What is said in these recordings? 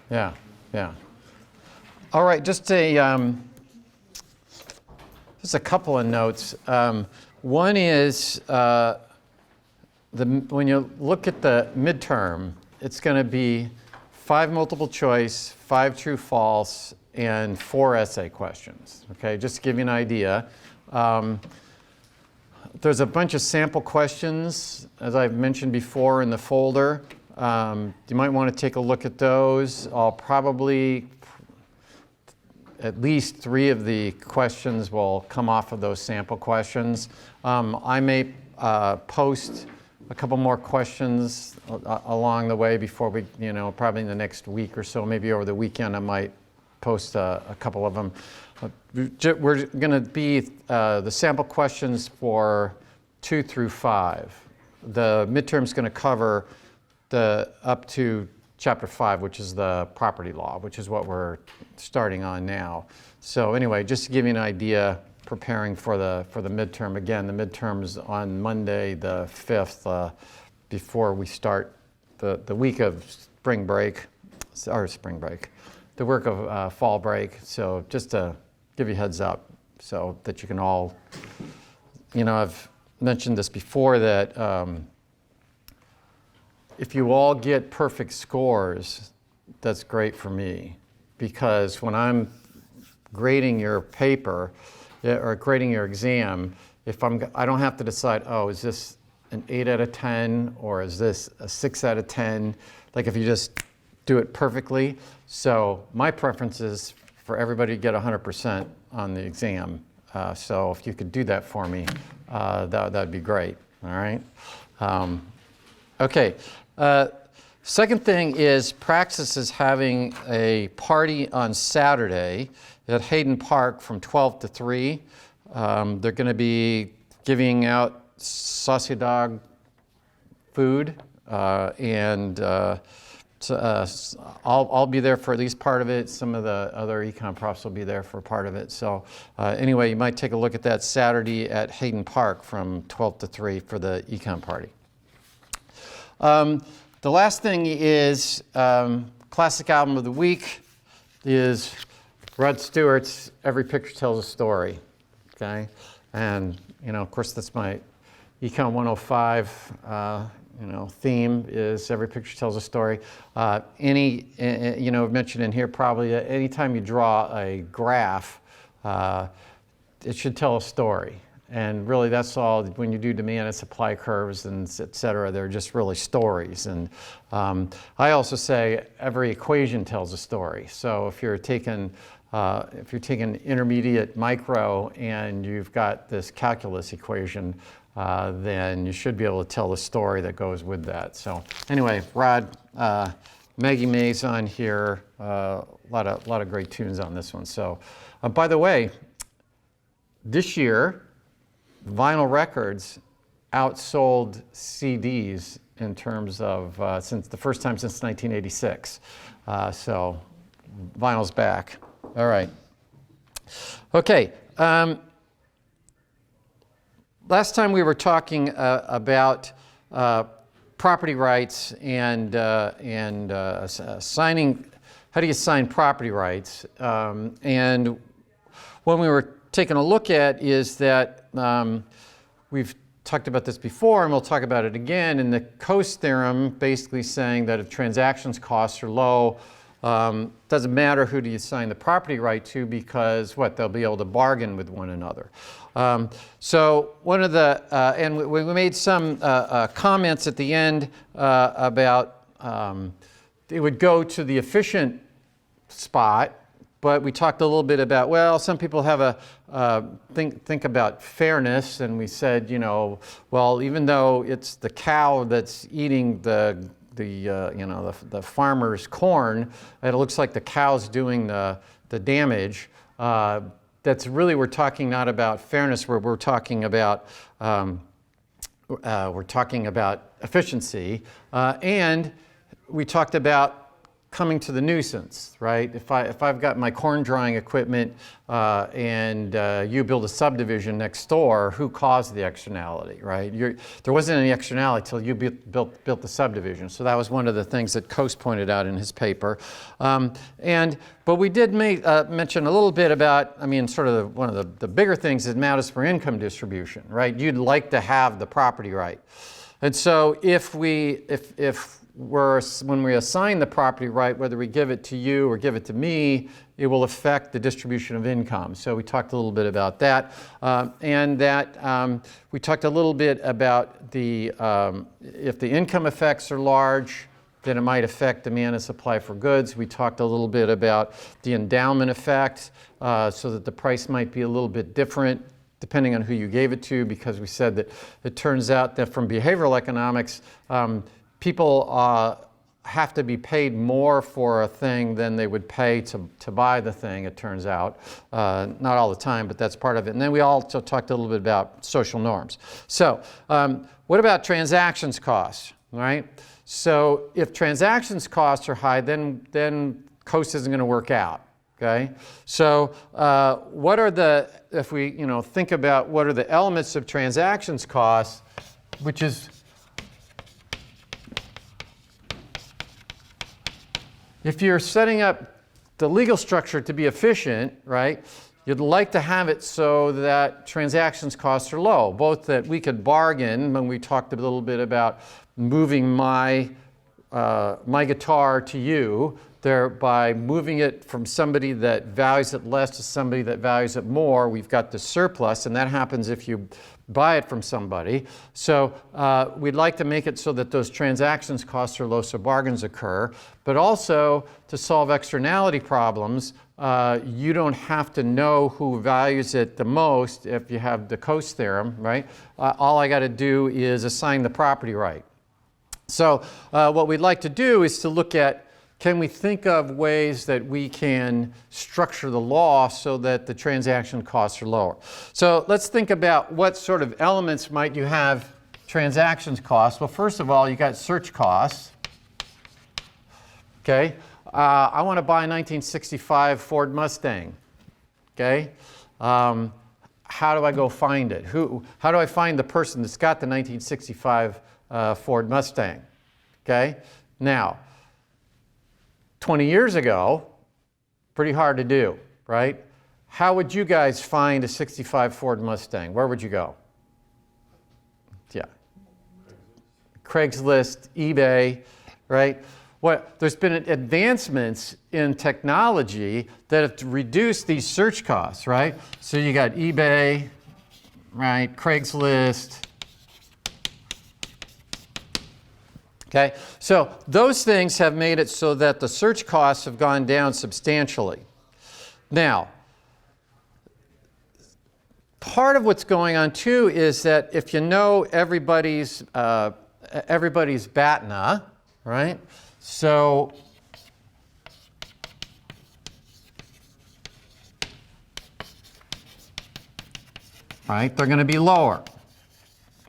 Yeah, yeah. All right, just a couple of notes. One is when you look at the midterm, it's going to be 5 multiple choice, 5 true false, and 4 essay questions. Okay, just to give you an idea. There's a bunch of sample questions, as I've mentioned before, in the folder. You might want to take a look at those. I'll probably, at least 3 of the questions will come off of those sample questions. I may post a couple more questions along the way before we, probably in the next week or so, maybe over the weekend I might post a couple of them. We're going to be the sample questions for 2 through 5. The midterm's going to cover up to Chapter 5, which is the property law, which is what we're starting on now. So anyway, just to give you an idea, preparing for the midterm. Again, the midterm's on Monday, the 5th, before we start the week of spring break, the work of fall break. So just to give you a heads up so that you can all, I've mentioned this before that if you all get perfect scores, that's great for me, because when I'm grading your paper or grading your exam, I don't have to decide, oh, is this an 8 out of 10 or is this a 6 out of 10? Like if you just do it perfectly. So my preference is for everybody to get 100% on the exam. So if you could do that for me, that'd be great. All right. Okay. Second thing is Praxis is having a party on Saturday at Hayden Park from 12 to 3. They're going to be giving out sausage dog food, and I'll be there for at least part of it. Some of the other econ profs will be there for part of it. So anyway, you might take a look at that Saturday at Hayden Park from 12 to 3 for the econ party. The last thing is classic album of the week is Rod Stewart's Every Picture Tells a Story. Okay, and of course that's my Econ 105 theme is Every Picture Tells a Story. Mentioned in here probably anytime you draw a graph, it should tell a story. And really that's all, when you do demand and supply curves and et cetera, they're just really stories. And I also say every equation tells a story. So if you're taking intermediate micro and you've got this calculus equation, then you should be able to tell the story that goes with that. So anyway, Rod, Maggie May's on here, a lot of great tunes on this one. So by the way, this year, vinyl records outsold CDs in terms of since the first time since 1986. So vinyl's back. All right. Okay. Last time we were talking about property rights and signing. How do you sign property rights? And when we were taking a look at is that we've talked about this before and we'll talk about it again, and the Coase theorem basically saying that if transactions costs are low, doesn't matter who do you sign the property right to, because they'll be able to bargain with one another. So one of the, and we made some comments at the end about it would go to the efficient spot. But we talked a little bit about, some people have think about fairness, and we said, even though it's the cow that's eating the farmer's corn, and it looks like the cow's doing the damage. That's really, we're talking not about fairness, we're talking about efficiency, and we talked about coming to the nuisance, right? If I've got my corn drying equipment and you build a subdivision next door, who caused the externality, right? There wasn't any externality till you built the subdivision. So that was one of the things that Coase pointed out in his paper. But we did mention a little bit about, I mean, sort of one of the bigger things that matters for income distribution, right? You'd like to have the property right. And so when we assign the property right, whether we give it to you or give it to me, it will affect the distribution of income. So we talked a little bit about that. We talked a little bit about if the income effects are large, then it might affect demand and supply for goods. We talked a little bit about the endowment effect, so that the price might be a little bit different depending on who you gave it to, because we said that it turns out that from behavioral economics, people have to be paid more for a thing than they would pay to buy the thing, it turns out. Not all the time, but that's part of it. And then we also talked a little bit about social norms. So what about transactions costs, right? So if transactions costs are high, then Coase isn't going to work out. Okay, so what are if we think about what are the elements of transactions costs, which is if you're setting up the legal structure to be efficient, right, you'd like to have it so that transactions costs are low, both that we could bargain when we talked a little bit about moving my guitar to you, thereby moving it from somebody that values it less to somebody that values it more. We've got the surplus, and that happens if you buy it from somebody. So we'd like to make it so that those transactions costs are low so bargains occur. But also, to solve externality problems, you don't have to know who values it the most if you have the Coase theorem, right? All I got to do is assign the property right. So what we'd like to do is to look at, can we think of ways that we can structure the law so that the transaction costs are lower? So let's think about what sort of elements might you have transactions costs. Well, first of all, you got search costs. Okay, I want to buy a 1965 Ford Mustang. Okay, how do I go find it? How do I find the person that's got the 1965 Ford Mustang? Okay, now 20 years ago, pretty hard to do, right? How would you guys find a 65 Ford Mustang? Where would you go? Yeah. Craigslist, eBay, right? There's been advancements in technology that have reduced these search costs, right? So you got eBay, right? Craigslist. Okay, so those things have made it so that the search costs have gone down substantially. Now, part of what's going on too is that if you know everybody's BATNA, right? So right, they're going to be lower.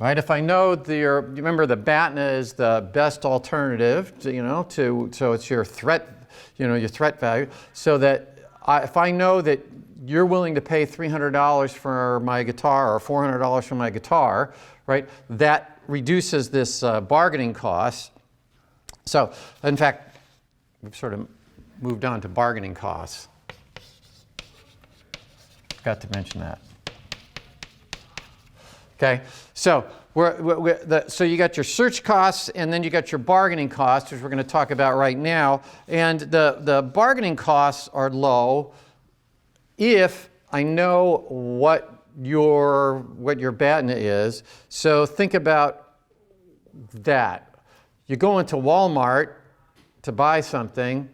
Right, if I know you remember the BATNA is the best alternative, so it's your threat, your threat value. So that if I know that you're willing to pay $300 for my guitar or $400 for my guitar, right, that reduces this bargaining cost. So, in fact, we've sort of moved on to bargaining costs. Forgot to mention that. Okay, so so you got your search costs, and then you got your bargaining costs, which we're going to talk about right now. And the bargaining costs are low if I know what your BATNA is. So think about that. You go into Walmart to buy something.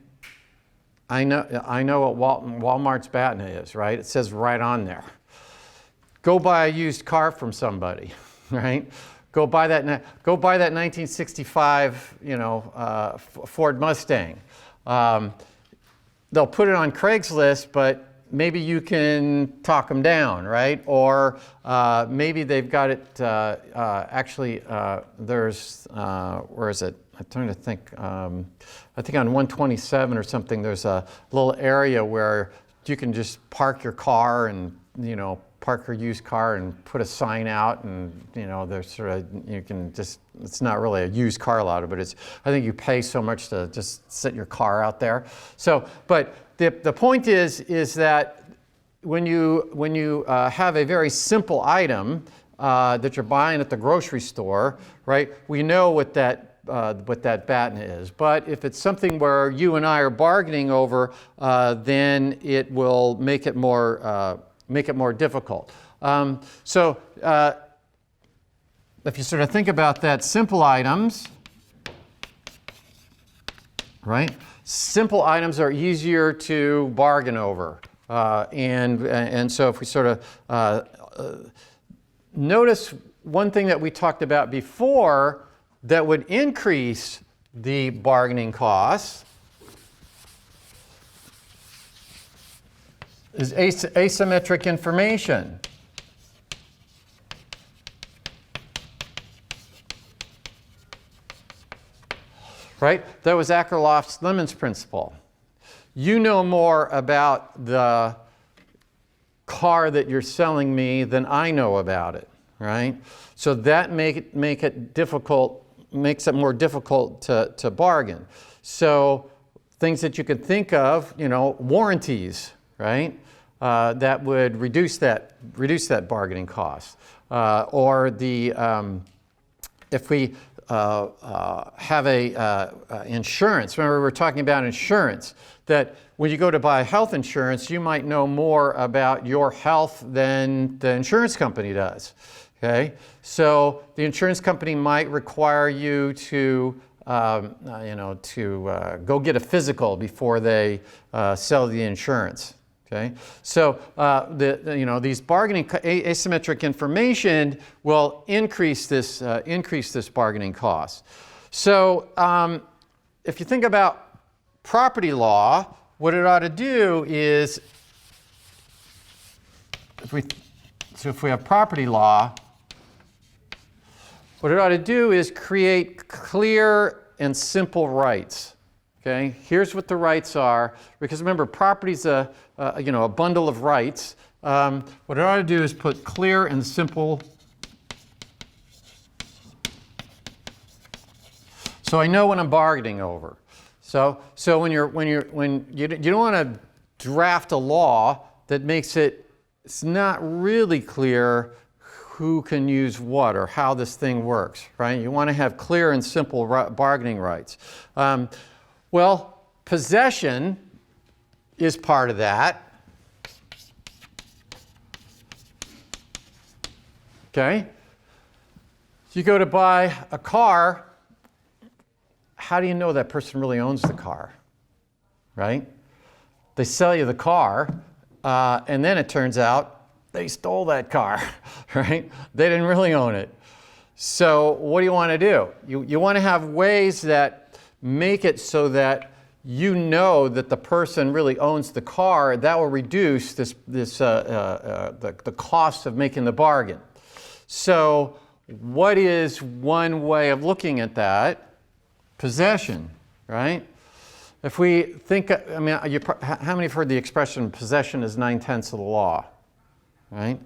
I know what Walmart's BATNA is, right? It says right on there. Go buy a used car from somebody, right? Go buy that 1965, Ford Mustang. They'll put it on Craigslist, but maybe you can talk them down, right? Or maybe they've got it, there's, where is it? I'm trying to think, I think on 127 or something, there's a little area where you can just park your car and, park your used car and put a sign out, and, there's sort of, you can just, it's not really a used car lot, but it's, I think you pay so much to just sit your car out there. So, but the point is that when you have a very simple item that you're buying at the grocery store, right? We know what that batten is. But if it's something where you and I are bargaining over, then it will make it more difficult. So if you sort of think about that, simple items, right? Simple items are easier to bargain over. And so if we sort of notice one thing that we talked about before that would increase the bargaining costs is asymmetric information. Right? That was Akerlof-Lemon's principle. You know more about the car that you're selling me than I know about it, right? So that makes it more difficult to bargain. So things that you could think of, warranties, right? That would reduce that bargaining cost. Or the if we have insurance. Remember, we were talking about insurance, that when you go to buy health insurance, you might know more about your health than the insurance company does. Okay? So the insurance company might require you to go get a physical before they sell the insurance. Okay, so these bargaining asymmetric information will increase this bargaining cost. So if you think about property law, what it ought to do is, if we have property law, what it ought to do is create clear and simple rights. Okay, here's what the rights are, because remember, property's a bundle of rights. What it ought to do is put clear and simple. So I know what I'm bargaining over. So when you don't want to draft a law that makes it's not really clear who can use what or how this thing works, right? You want to have clear and simple bargaining rights. Well, possession is part of that. Okay? You go to buy a car, how do you know that person really owns the car? Right? They sell you the car, and then it turns out they stole that car, right? They didn't really own it. So what do you want to do? You want to have ways that make it so that you know that the person really owns the car. That will reduce the cost of making the bargain. So what is one way of looking at that? Possession, right? If we think, how many have heard the expression possession is 9/10 of the law, right?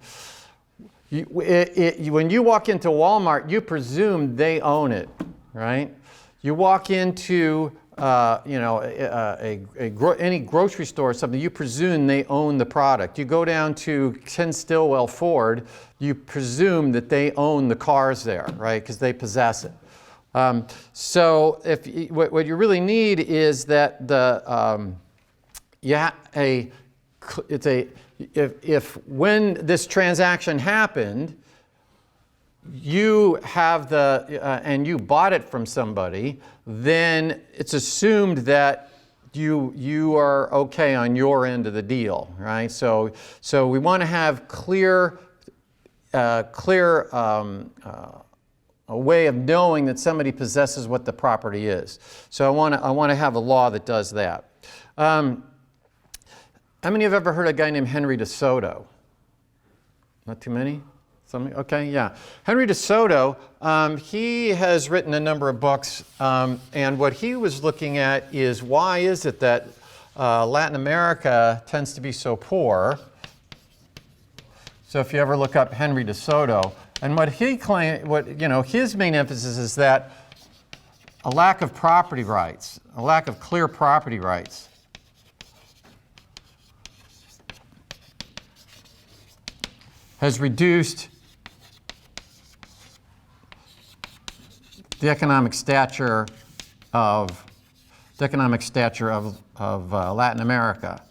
When you walk into Walmart, you presume they own it, right? You walk into any grocery store or something, you presume they own the product. You go down to Ken Stillwell Ford, you presume that they own the cars there, right? Because they possess it. So what you really need is that if when this transaction happened, you have and you bought it from somebody, then it's assumed that you are okay on your end of the deal, right? So we want to have clear a way of knowing that somebody possesses what the property is. So I want to have a law that does that. How many have ever heard of a guy named Henry DeSoto? Not too many? Okay, yeah. Henry DeSoto, he has written a number of books, and what he was looking at is why is it that Latin America tends to be so poor. So if you ever look up Henry DeSoto, and what he claimed, his main emphasis is that a lack of property rights, a lack of clear property rights, has reduced the economic stature of Latin America.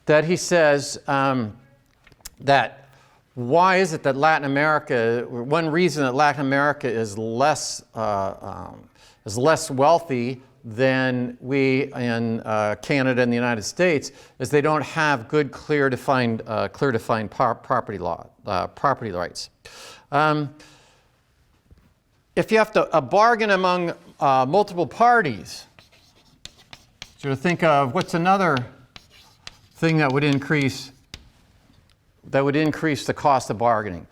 That he says that why is it that Latin America, one reason that Latin America is less wealthy than we in Canada and the United States is they don't have good, clear defined property rights. If you have to bargain among multiple parties, so to think of what's another thing that would increase the cost of bargaining.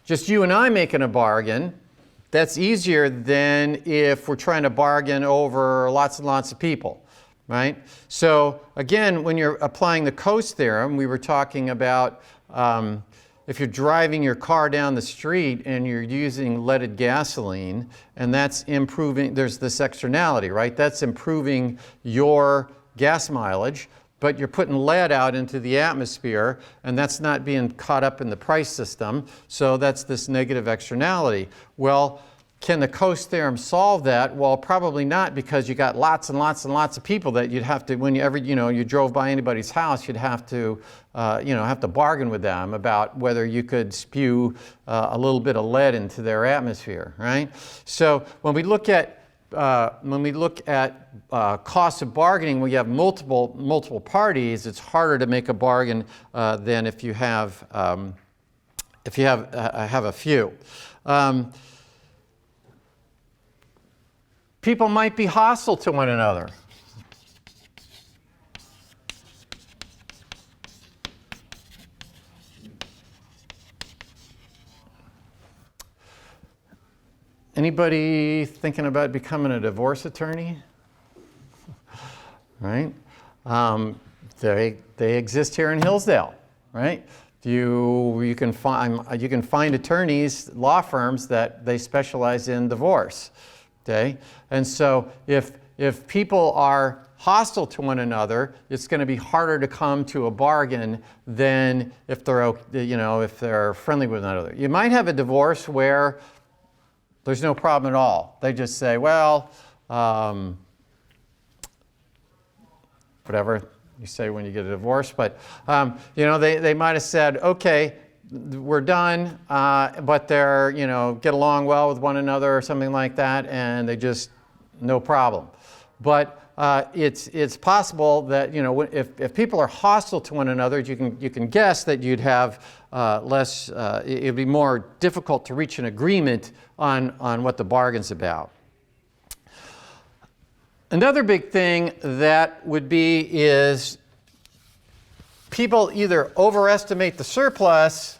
Just you and I making a bargain, that's easier than if we're trying to bargain over lots and lots of people, right? So again, when you're applying the Coase theorem, we were talking about if you're driving your car down the street and you're using leaded gasoline, and that's improving, there's this externality, right? That's improving your gas mileage, but you're putting lead out into the atmosphere, and that's not being caught up in the price system, so that's this negative externality. Well, can the Coase theorem solve that? Well, probably not, because you got lots and lots and lots of people that you'd have to, whenever you drove by anybody's house, you'd have to bargain with them about whether you could spew a little bit of lead into their atmosphere, right? So when we look at cost of bargaining, when you have multiple parties, it's harder to make a bargain than if you have a few. People might be hostile to one another. Anybody thinking about becoming a divorce attorney? Right? They exist here in Hillsdale, right? You can find attorneys, law firms that they specialize in divorce. Okay? And so if people are hostile to one another, it's going to be harder to come to a bargain than if they're friendly with one another. You might have a divorce where there's no problem at all. They just say, well, whatever you say when you get a divorce, but they might have said, okay, we're done, but they're, get along well with one another or something like that, and they just, no problem. But it's possible that, if people are hostile to one another, you can guess that you'd have less, it'd be more difficult to reach an agreement on what the bargain's about. Another big thing that would be is people either overestimate the surplus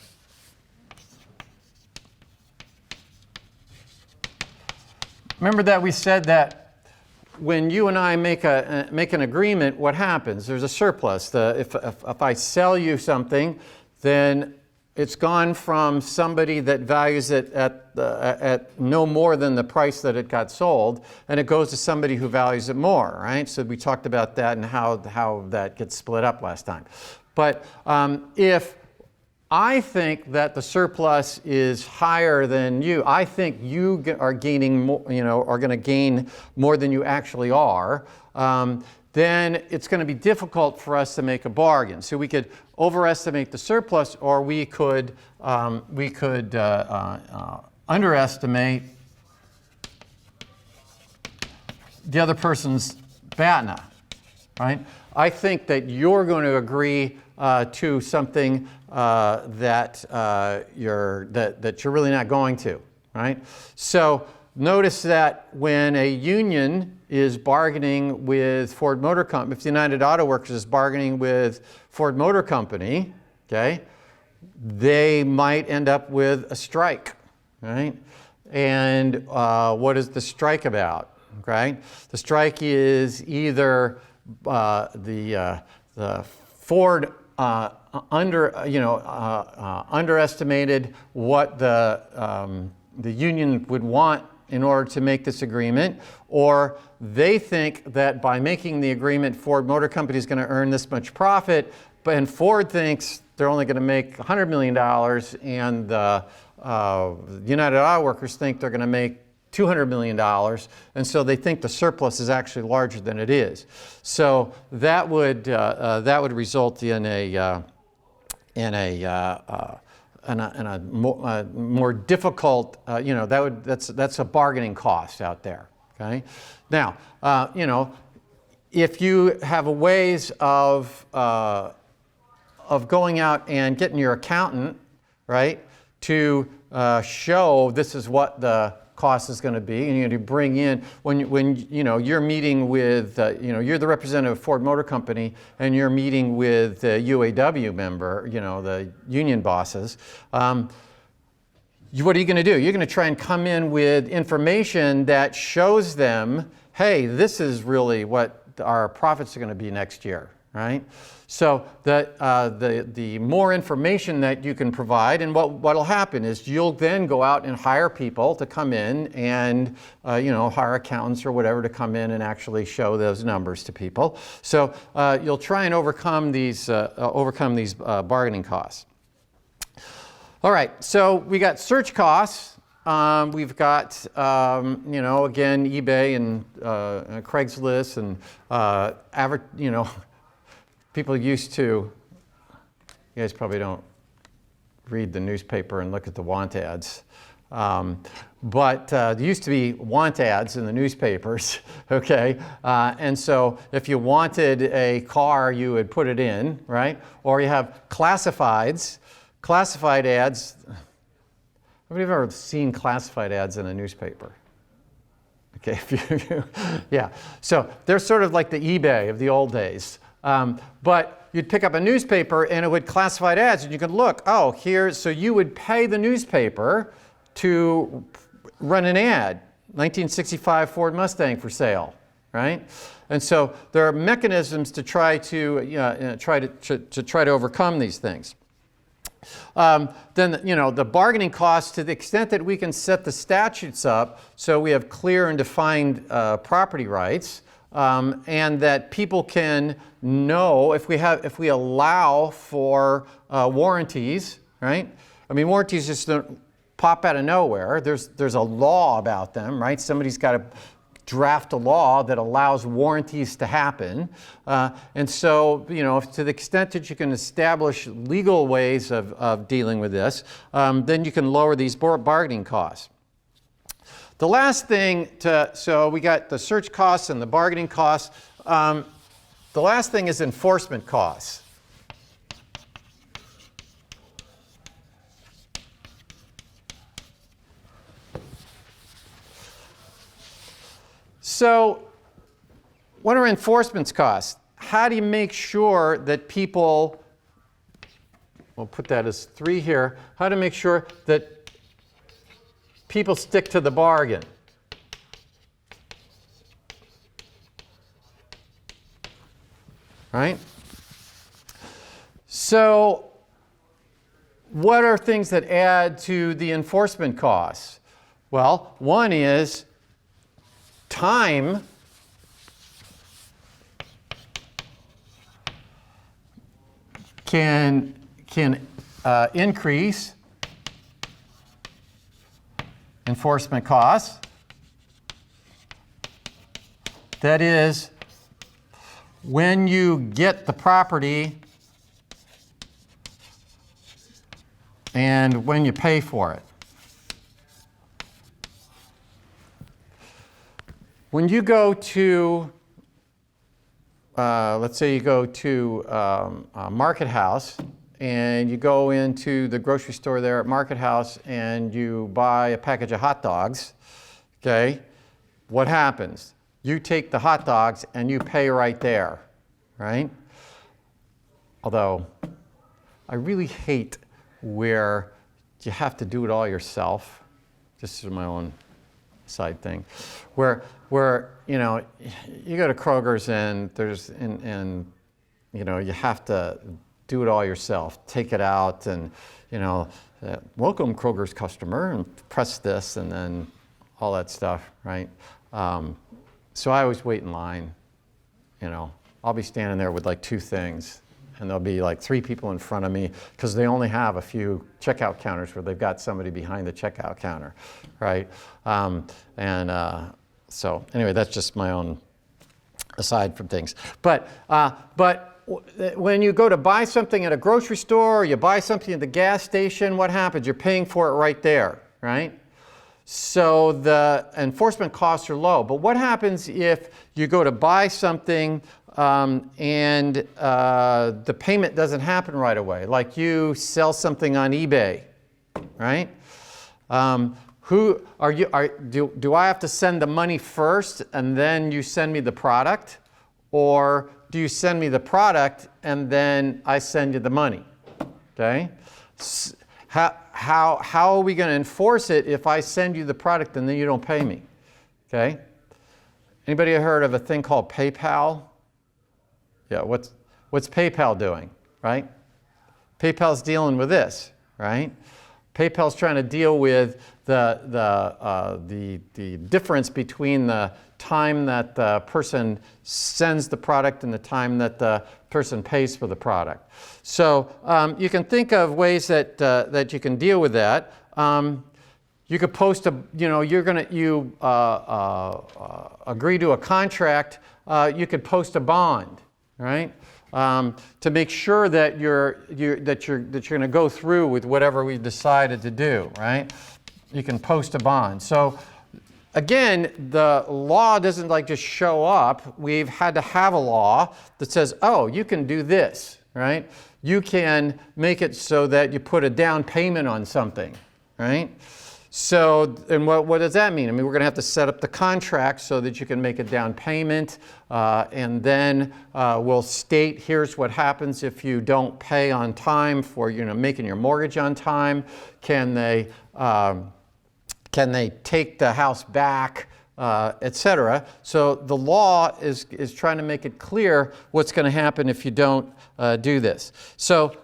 Remember that we said that when you and I make an agreement, what happens? There's a surplus. If I sell you something, then it's gone from somebody that values it at no more than the price that it got sold, and it goes to somebody who values it more, right? So we talked about that and how that gets split up last time. But if I think that the surplus is higher than you, I think you are gaining more, are going to gain more than you actually are, then it's going to be difficult for us to make a bargain. So we could overestimate the surplus, or we could underestimate the other person's BATNA, right? I think that you're going to agree to something that you're really not going to, right? So notice that when a union is bargaining with Ford Motor Company, if the United Auto Workers is bargaining with Ford Motor Company, okay, they might end up with a strike, right? And what is the strike about? Okay, the strike is either the Ford underestimated what the union would want in order to make this agreement, or they think that by making the agreement, Ford Motor Company is going to earn this much profit, and Ford thinks they're only going to make $100 million, and the United Auto Workers think they're going to make $200 million, and so they think the surplus is actually larger than it is. So that would result in a more difficult, that's a bargaining cost out there. Okay, now if you have a ways of going out and getting your accountant, right, to show this is what the cost is going to be, and you bring in when you're meeting with you're the representative of Ford Motor Company and you're meeting with the UAW member, the union bosses. What are you going to do? You're going to try and come in with information that shows them, hey, this is really what our profits are going to be next year, right? So the more information that you can provide, and what'll happen is you'll then go out and hire people to come in and hire accountants or whatever to come in and actually show those numbers to people. So you'll try and overcome these bargaining costs. All right, so we got search costs. We've got, again, eBay and Craigslist and people used to, you guys probably don't read the newspaper and look at the want ads, but there used to be want ads in the newspapers, okay? And so if you wanted a car, you would put it in, right? Or you have classified ads. Have you ever seen classified ads in a newspaper? Okay, yeah. So they're sort of like the eBay of the old days. But you'd pick up a newspaper and it would classified ads, and you could look, so you would pay the newspaper to run an ad, 1965 Ford Mustang for sale, right? And so there are mechanisms to try to overcome these things. Then the bargaining costs, to the extent that we can set the statutes up so we have clear and defined property rights, and that people can know if we allow for warranties, right? I mean, warranties just don't pop out of nowhere. There's a law about them, right? Somebody's got to draft a law that allows warranties to happen. And so, to the extent that you can establish legal ways of dealing with this, then you can lower these bargaining costs. The last thing so we got the search costs and the bargaining costs. The last thing is enforcement costs. So what are enforcement costs? How do you make sure that people, we'll put that as 3 here, how to make sure that people stick to the bargain? Right? So what are things that add to the enforcement costs? Well, one is time. Can increase enforcement costs. That is, when you get the property and when you pay for it. When you go to, let's say you go to Market House, and you go into the grocery store there at Market House and you buy a package of hot dogs, okay, what happens? You take the hot dogs and you pay right there, right? Although I really hate where you have to do it all yourself. This is my own side thing, where you know, you go to Kroger's and there's and you know, you have to do it all yourself. Take it out and, you know, welcome Kroger's customer, and press this and then all that stuff, right? So I always wait in line. You know, I'll be standing there with like 2 things, and there'll be like 3 people in front of me because they only have a few checkout counters where they've got somebody behind the checkout counter, right? So anyway, that's just my own aside from things. But when you go to buy something at a grocery store, or you buy something at the gas station, what happens? You're paying for it right there, right? So the enforcement costs are low. But what happens if you go to buy something and the payment doesn't happen right away? Like you sell something on eBay, right? Do I have to send the money first and then you send me the product? Or do you send me the product and then I send you the money? Okay? How are we going to enforce it if I send you the product and then you don't pay me? Okay? Anybody heard of a thing called PayPal? Yeah, what's PayPal doing, right? PayPal's dealing with this, right? PayPal's trying to deal with the difference between the time that the person sends the product and the time that the person pays for the product. So you can think of ways that you can deal with that. You could post you agree to a contract. You could post a bond, right? To make sure that you're going to go through with whatever we've decided to do, right? You can post a bond. So again, the law doesn't like just show up. We've had to have a law that says, oh, you can do this, right? You can make it so that you put a down payment on something, right? So, and what does that mean? I mean, we're going to have to set up the contract so that you can make a down payment, and then we'll state here's what happens if you don't pay on time for, you know, making your mortgage on time. Can they take the house back, etc. So the law is trying to make it clear what's going to happen if you don't do this. So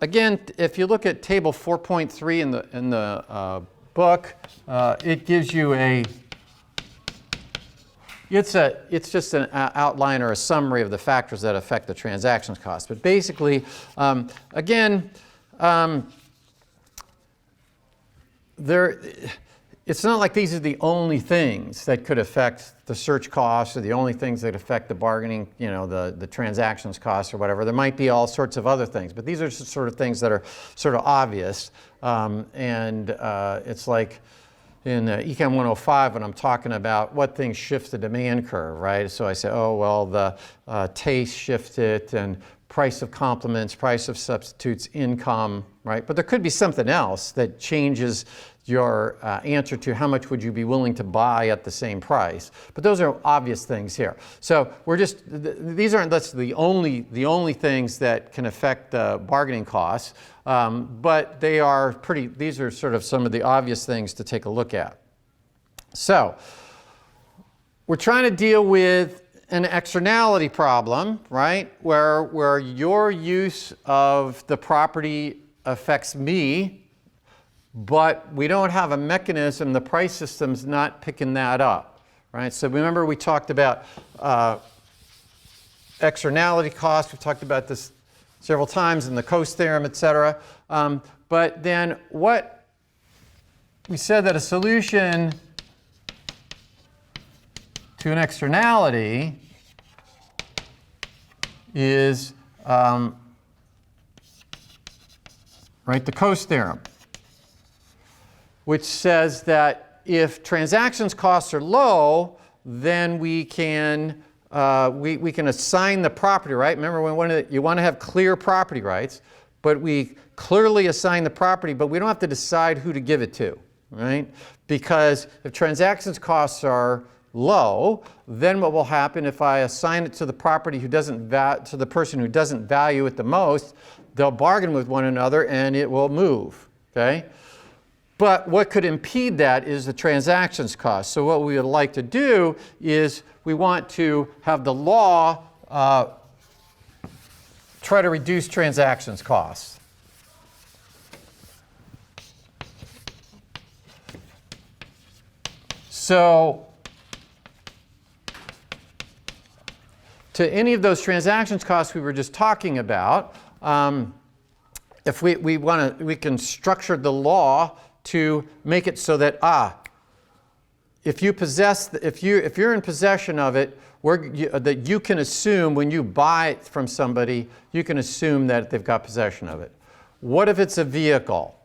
again, if you look at table 4.3 in the book, it gives you it's just an outline or a summary of the factors that affect the transactions cost. But basically, again, it's not like these are the only things that could affect the search costs or the only things that affect the bargaining, you know, the transactions costs or whatever. There might be all sorts of other things, but these are just sort of things that are sort of obvious. It's like in ECON 105 when I'm talking about what things shift the demand curve, right? So I say, oh, well, the taste shifted and price of complements, price of substitutes, income, right? But there could be something else that changes your answer to how much would you be willing to buy at the same price. But those are obvious things here. So we're just, these aren't the only things that can affect bargaining costs, but they are these are sort of some of the obvious things to take a look at. So we're trying to deal with an externality problem, right? Where your use of the property affects me, but we don't have a mechanism, the price system's not picking that up, right? So remember we talked about externality costs, we've talked about this several times in the Coase theorem, etc. But then what we said that a solution to an externality is right, the Coase theorem, which says that if transactions costs are low, then we can assign the property right. Remember, you want to have clear property rights, but we clearly assign the property, but we don't have to decide who to give it to, right? Because if transactions costs are low, then what will happen if I assign it to the property who doesn't to the person who doesn't value it the most, they'll bargain with one another and it will move, okay? But what could impede that is the transactions cost. So what we would like to do is we want to have the law try to reduce transactions costs. So to any of those transactions costs we were just talking about, if we can structure the law to make it so that if you're in possession of it, that you can assume when you buy it from somebody, you can assume that they've got possession of it. What if it's a vehicle?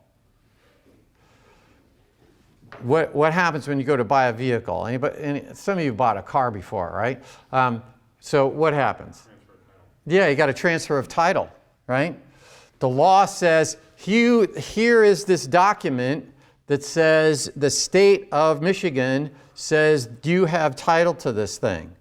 What happens when you go to buy a vehicle? Some of you bought a car before, right? So what happens? Yeah, you got a transfer of title, right? The law says, here is this document that says the state of Michigan says, do you have title to this thing?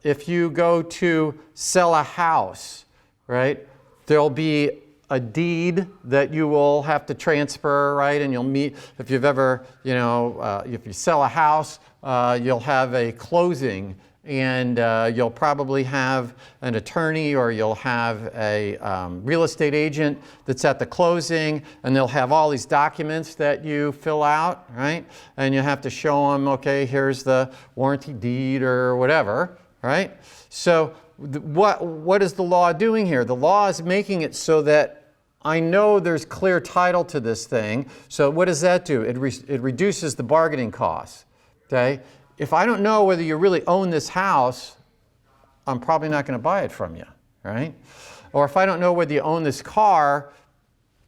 If you go to sell a house, right, there'll be a deed that you will have to transfer, right? And you'll meet, if you've ever, if you sell a house, you'll have a closing, and you'll probably have an attorney, or you'll have a real estate agent that's at the closing, and they'll have all these documents that you fill out, right? And you have to show them, okay, here's the warranty deed or whatever, right? So what is the law doing here? The law is making it so that I know there's clear title to this thing. So what does that do? It reduces the bargaining costs, okay? If I don't know whether you really own this house, I'm probably not going to buy it from you, right? Or if I don't know whether you own this car,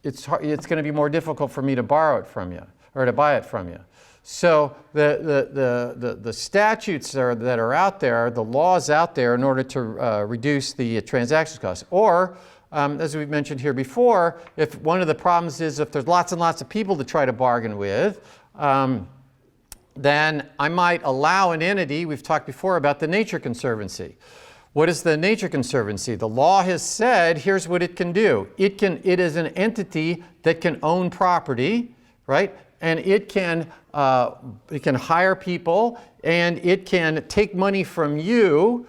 it's going to be more difficult for me to borrow it from you or to buy it from you. So the statutes that are out there, the laws out there in order to reduce the transaction costs. Or, as we've mentioned here before, if one of the problems is if there's lots and lots of people to try to bargain with, then I might allow an entity, we've talked before about the Nature Conservancy. What is the Nature Conservancy? The law has said, here's what it can do. It is an entity that can own property, right? And it can hire people, and it can take money from you,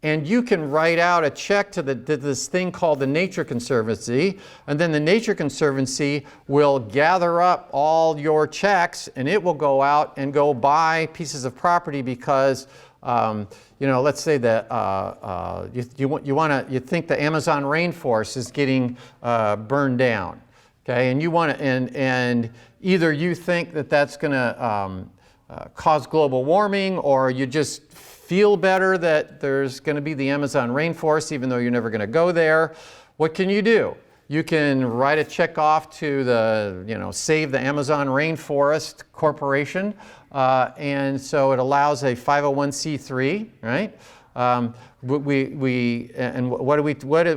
and you can write out a check to this thing called the Nature Conservancy, and then the Nature Conservancy will gather up all your checks, and it will go out and go buy pieces of property because, let's say that you think the Amazon rainforest is getting burned down, okay, and you want to, and either you think that that's going to cause global warming, or you just feel better that there's going to be the Amazon rainforest even though you're never going to go there. What can you do? You can write a check off to the, Save the Amazon Rainforest Corporation, and so it allows a 501c3, right?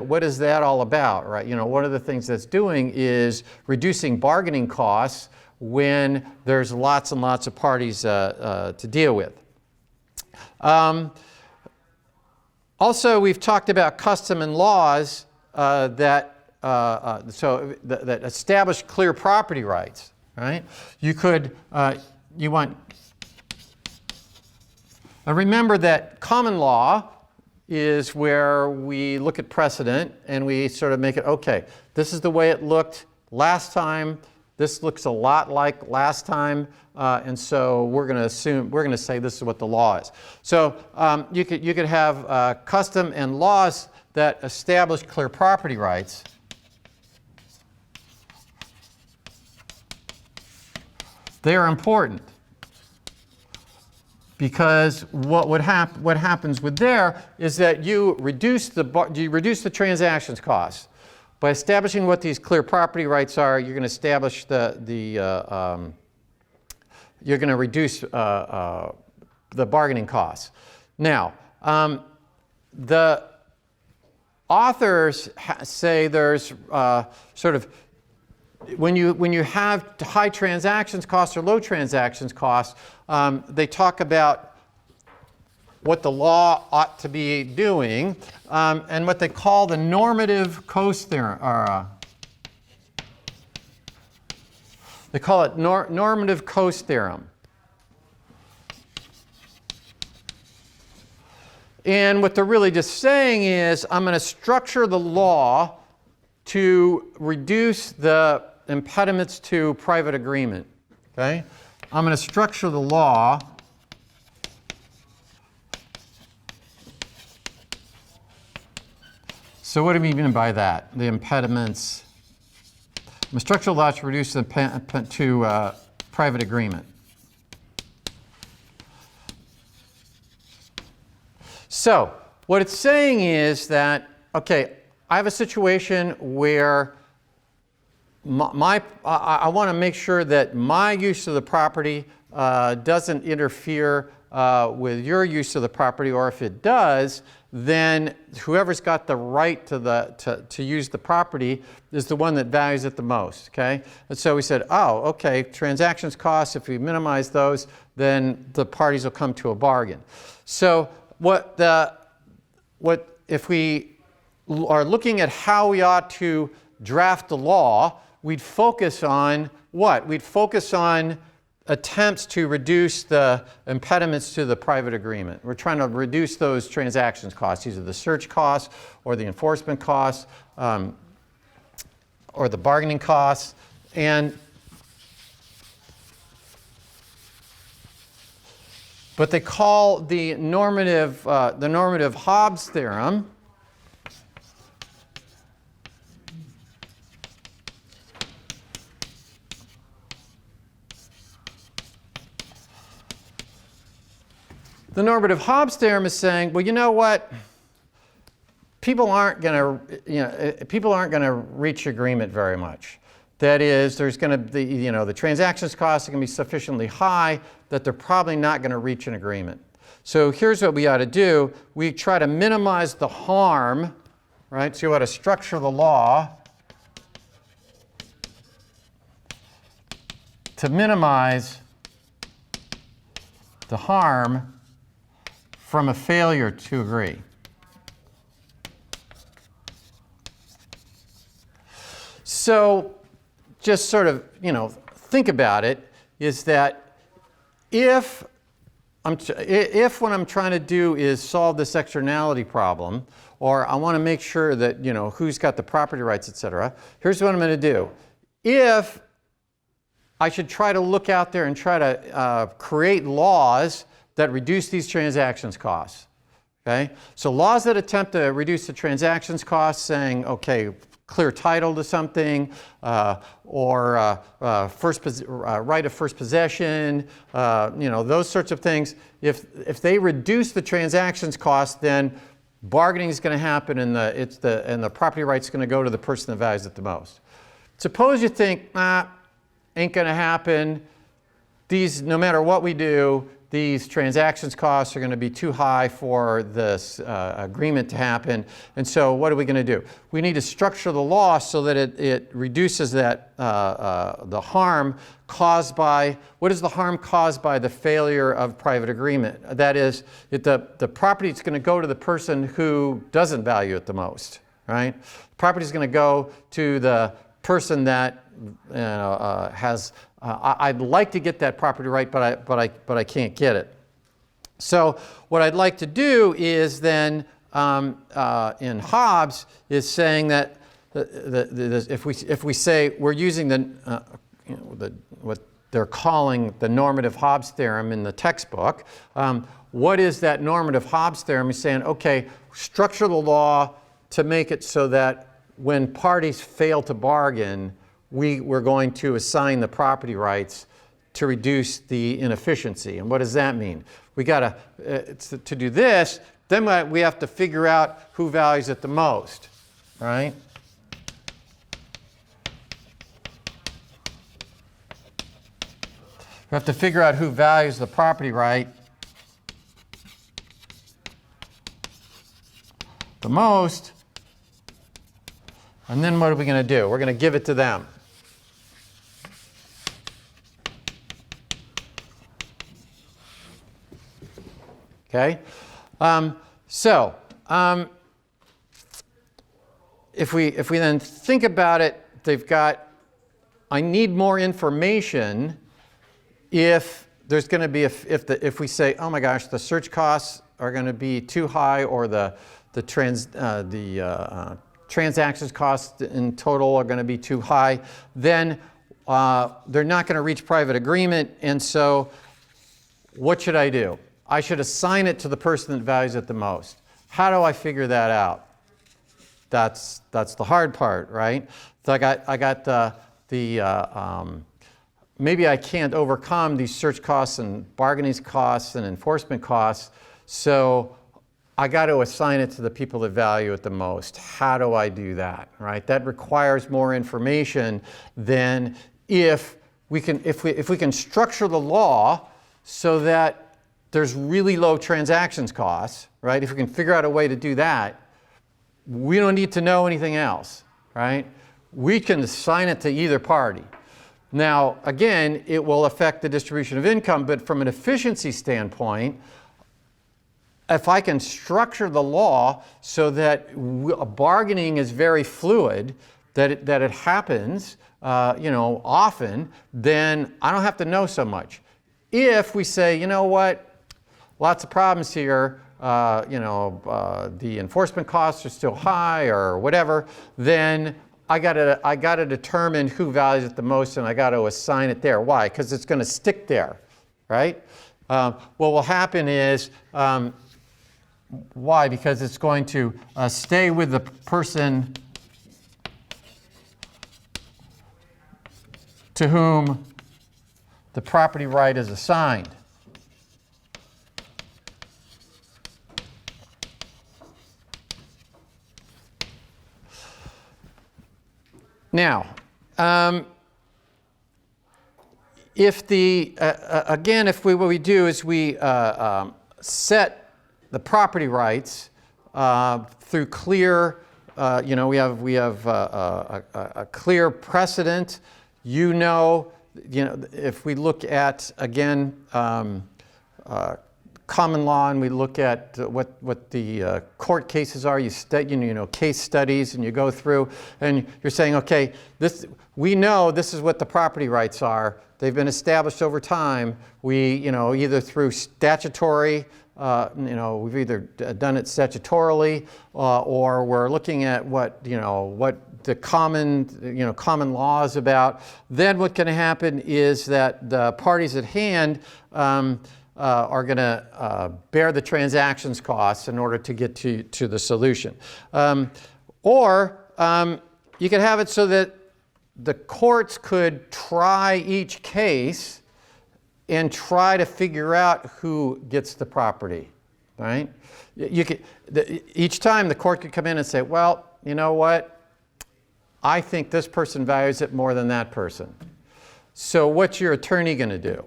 What is that all about, right? One of the things that's doing is reducing bargaining costs when there's lots and lots of parties to deal with. Also, we've talked about custom and laws that establish clear property rights, right? Remember that common law is where we look at precedent and we sort of make it, okay, this is the way it looked last time. This looks a lot like last time, and so we're going to say this is what the law is. So you could have custom and laws that establish clear property rights. They are important because what happens with there is that you reduce the transactions costs. By establishing what these clear property rights are, you're going to establish you're going to reduce the bargaining costs. Now, the authors say there's sort of when you have high transactions costs or low transactions costs, they talk about what the law ought to be doing, and what they call the normative coast theorem, or they call it normative coast theorem. And what they're really just saying is, I'm going to structure the law to reduce the impediments to private agreement. Okay? I'm going to structure the law so what do we mean by that? The impediments. I'm going to structure the law to reduce the to private agreement. So what it's saying is that, okay, I have a situation where I want to make sure that my use of the property doesn't interfere with your use of the property, or if it does, then whoever's got the right to use the property is the one that values it the most. Okay? And so we said, oh, okay, transactions costs, if we minimize those, then the parties will come to a bargain. So if we are looking at how we ought to draft the law, we'd focus on what? We'd focus on attempts to reduce the impediments to the private agreement. We're trying to reduce those transactions costs, either the search costs or the enforcement costs or the bargaining costs. But they call the normative Hobbes theorem the normative Hobbes theorem is saying, well, you know what? People aren't going to reach agreement very much. That is, there's going to be, the transactions costs are going to be sufficiently high that they're probably not going to reach an agreement. So here's what we ought to do. We try to minimize the harm, right? So you ought to structure the law to minimize the harm from a failure to agree. So just sort of, think about it, is that if what I'm trying to do is solve this externality problem, or I want to make sure that, who's got the property rights, et cetera, here's what I'm going to do. If I should try to look out there and try to create laws that reduce these transactions costs. Okay? So laws that attempt to reduce the transactions costs, saying, okay, clear title to something, or right of first possession, those sorts of things. If they reduce the transactions costs, then bargaining is going to happen, and the property rights is going to go to the person that values it the most. Suppose you think, ain't going to happen. These, no matter what we do, these transactions costs are going to be too high for this agreement to happen. And so what are we going to do? We need to structure the law so that it reduces that the harm caused by, what is the harm caused by the failure of private agreement? That is, the property is going to go to the person who doesn't value it the most, right? The property is going to go to the person that has, I'd like to get that property right, but I can't get it. So what I'd like to do is then, in Hobbes, is saying that if we say we're using what they're calling the normative Hobbes theorem in the textbook, what is that normative Hobbes theorem? Is saying, okay, structure the law to make it so that when parties fail to bargain, we're going to assign the property rights to reduce the inefficiency. And what does that mean? We got to do this, then we have to figure out who values it the most, right? We have to figure out who values the property right the most. And then what are we going to do? We're going to give it to them. Okay? If we then think about it, they've got, I need more information if there's going to be, if we say, oh my gosh, the search costs are going to be too high, or the transactions costs in total are going to be too high, then they're not going to reach private agreement. And so what should I do? I should assign it to the person that values it the most. How do I figure that out? That's the hard part, right? So I got maybe I can't overcome these search costs and bargaining costs and enforcement costs, so I got to assign it to the people that value it the most. How do I do that, right? That requires more information than if we can structure the law so that there's really low transactions costs, right? If we can figure out a way to do that, we don't need to know anything else, right? We can assign it to either party. Now, again, it will affect the distribution of income, but from an efficiency standpoint, if I can structure the law so that bargaining is very fluid, that it happens, often, then I don't have to know so much. If we say, you know what, lots of problems here, the enforcement costs are still high or whatever, then I gotta determine who values it the most, and I gotta assign it there. Why? Because it's going to stick there, right? What will happen is, why? Because it's going to stay with the person to whom the property right is assigned. Now, if what we do is we set the property rights through clear, we have a clear precedent. If we look at, again, common law, and we look at what the court cases are, case studies, and you go through, and you're saying, okay, we know this is what the property rights are. They've been established over time. We, either through statutory, we've either done it statutorily, or we're looking at what the common law is about. Then what can happen is that the parties at hand are going to bear the transactions costs in order to get to the solution. Or you could have it so that the courts could try each case and try to figure out who gets the property, right? Each time the court could come in and say, well, you know what? I think this person values it more than that person. So what's your attorney going to do?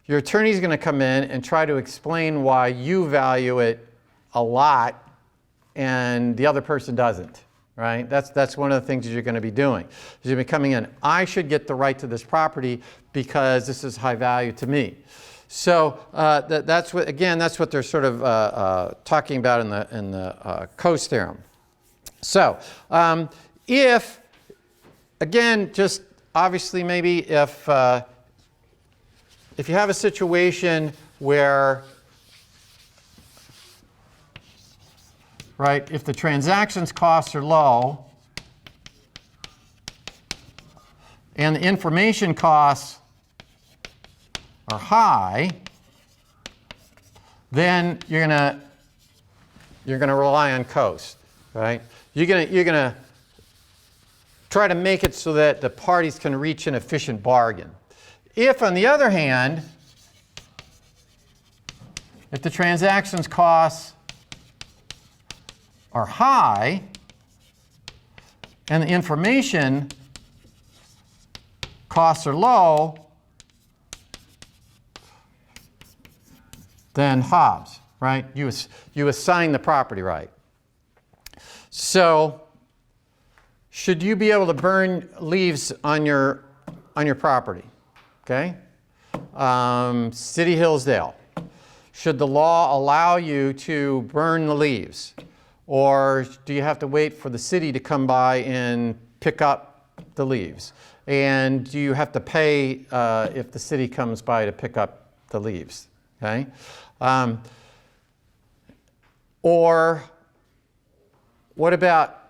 Your attorney is going to come in and try to explain why you value it a lot and the other person doesn't, right? That's one of the things that you're going to be doing. You're going to be coming in, I should get the right to this property because this is high value to me. So that's what they're sort of talking about in the Coase theorem. So if, again, just obviously maybe if you have a situation where, right, if the transactions costs are low and the information costs are high, then you're gonna rely on Coase, right? You're gonna try to make it so that the parties can reach an efficient bargain. If, on the other hand, if the transactions costs are high and the information costs are low, then Hobbes, right? You assign the property right. So, should you be able to burn leaves on your property? Okay? City Hillsdale. Should the law allow you to burn the leaves? Or do you have to wait for the city to come by and pick up the leaves? And do you have to pay if the city comes by to pick up the leaves? Okay? Or what about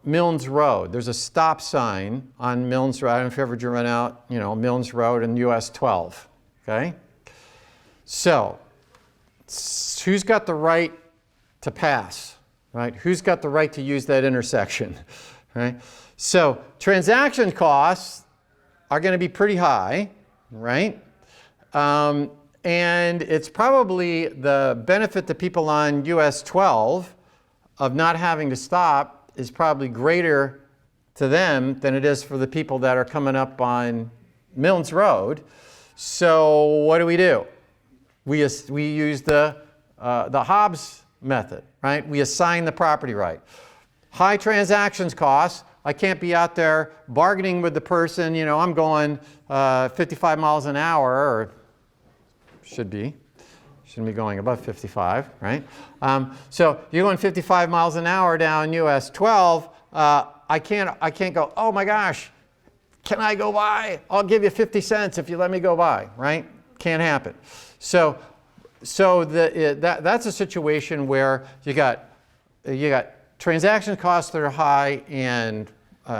Milnes Road? There's a stop sign on Milnes Road. I don't know if you ever driven out, Milnes Road and US 12. Okay? So, who's got the right to pass? Right? Who's got the right to use that intersection? Right? So, transaction costs are going to be pretty high, right? And it's probably the benefit to people on US 12 of not having to stop is probably greater to them than it is for the people that are coming up on Milnes Road. So what do? We use the Hobbs method, right? We assign the property right. High transactions costs. I can't be out there bargaining with the person, I'm going 55 miles an hour, or shouldn't be going above 55, right? So you're going 55 miles an hour down US 12. I can't go, oh my gosh, can I go by? I'll give you 50 cents if you let me go by, right? Can't happen. So that's a situation where you got transaction costs that are high and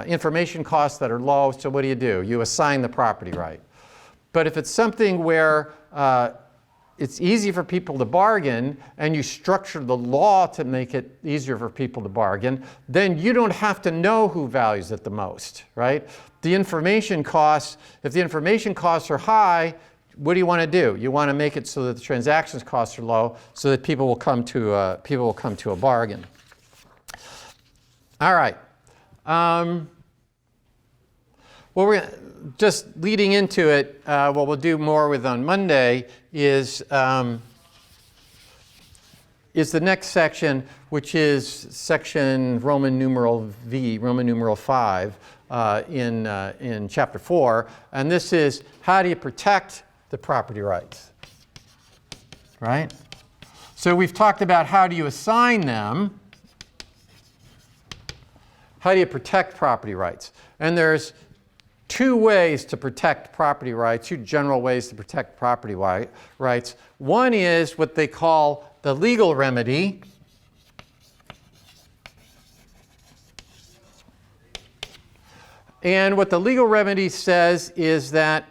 information costs that are low. So what do? You assign the property right. But if it's something where it's easy for people to bargain, and you structure the law to make it easier for people to bargain, then you don't have to know who values it the most, right? The information costs, if the information costs are high, what do you want to do? You want to make it so that the transactions costs are low, so that people will come to a bargain. All right. Well, we're just leading into it. What we'll do more with on Monday is the next section, which is section Roman numeral V, Roman numeral 5 in chapter 4, and this is how do you protect the property rights, right? So we've talked about how do you assign them. How do you protect property rights? And there's two ways to protect property rights, two general ways to protect property rights. One is what they call the legal remedy. And what the legal remedy says is that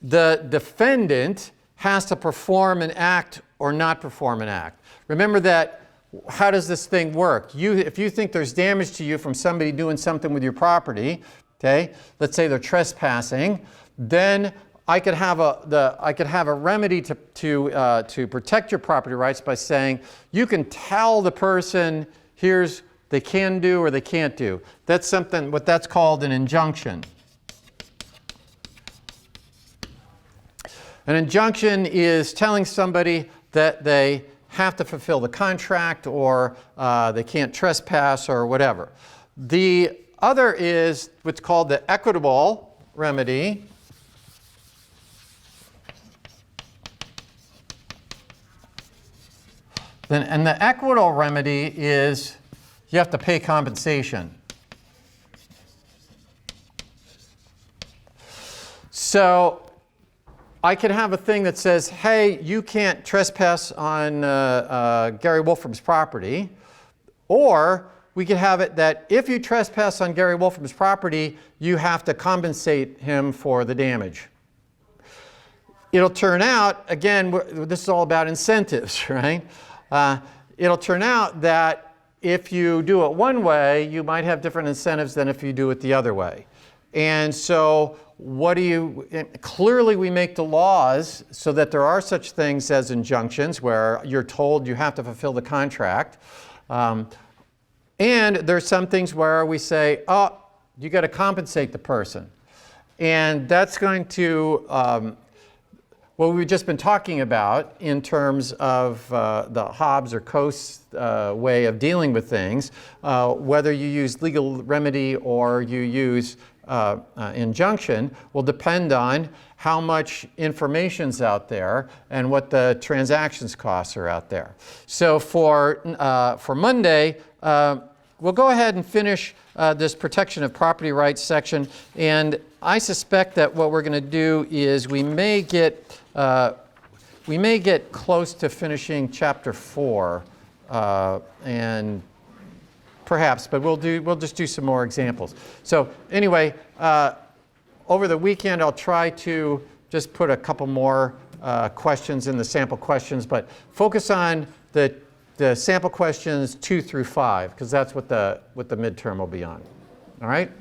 the defendant has to perform an act or not perform an act. Remember that, how does this thing work? If you think there's damage to you from somebody doing something with your property, okay, let's say they're trespassing, then I could have a remedy to protect your property rights by saying you can tell the person here's they can do or they can't do. That's what that's called an injunction. An injunction is telling somebody that they have to fulfill the contract or they can't trespass or whatever. The other is what's called the equitable remedy. And the equitable remedy is you have to pay compensation. So I could have a thing that says, hey, you can't trespass on Gary Wolfram's property. Or we could have it that if you trespass on Gary Wolfram's property, you have to compensate him for the damage. It'll turn out, again, this is all about incentives, right? It'll turn out that if you do it one way, you might have different incentives than if you do it the other way. And so clearly we make the laws so that there are such things as injunctions where you're told you have to fulfill the contract. And there's some things where we say, oh, you got to compensate the person. And that's going to, what we've just been talking about in terms of the Hobbs or Coase way of dealing with things, whether you use legal remedy or you use injunction will depend on how much information's out there and what the transactions costs are out there. So for Monday, we'll go ahead and finish this protection of property rights section, and I suspect that what we're going to do is we may get close to finishing chapter 4, and perhaps, but we'll just do some more examples. So anyway, over the weekend I'll try to just put a couple more questions in the sample questions, but focus on the sample questions 2 through 5, because that's what the midterm will be on. All right?